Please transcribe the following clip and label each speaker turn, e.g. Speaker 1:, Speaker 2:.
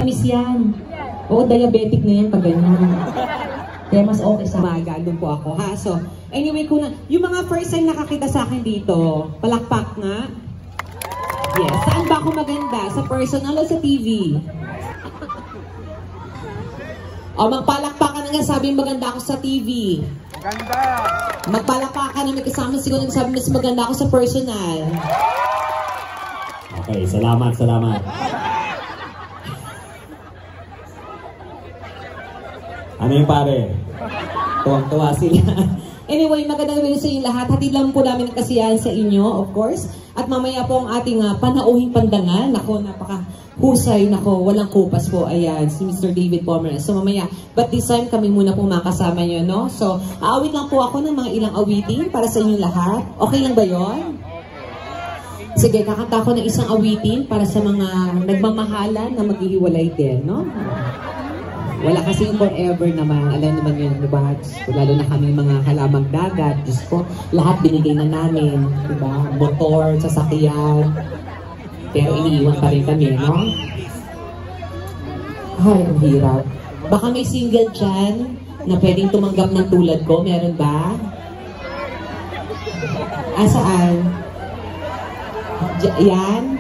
Speaker 1: matamis yan. Oo, diabetic na yan pag ganyan. Kaya mas okay sa maga, doon po ako, ha? So, anyway, yung mga first time nakakita sa akin dito, palakpak nga. Yes, saan ba ako maganda? Sa personal o sa TV? O, magpalakpakan nga sabi maganda ako sa TV.
Speaker 2: Maganda!
Speaker 1: Magpalakpakan na may kasama siguro nagsabi mas maganda ako sa personal.
Speaker 3: Okay, salamat, salamat. Ano yung pare? Tuwang-tuwa sila.
Speaker 1: Anyway, magandang gabi sa inyo lahat. Hatid lang po namin ang kasiyahan sa inyo, of course. At mamaya po ang ating panauhing pandangan. Nako, napaka-husay. Nako, walang kupas po. Ayan, si Mr. David Pomeranz. So mamaya, but this time kami muna po makasama nyo, no? So, aawit lang po ako ng mga ilang awitin para sa inyong lahat. Okay lang ba yon? Sige, kakanta ko ng isang awitin para sa mga nagmamahalan na maghihiwalay din, no? Wala kasi yung forever naman. Alam naman yun, diba? Lalo na kami mga halamang dagat. Diyos ko, lahat binigay na namin. Diba? Motor, sasakyan. Pero iniiwan pa rin kami, no? Ay, ang hirap. Baka may single dyan na pwedeng tumanggap ng tulad ko. Meron ba? Saan? Yan?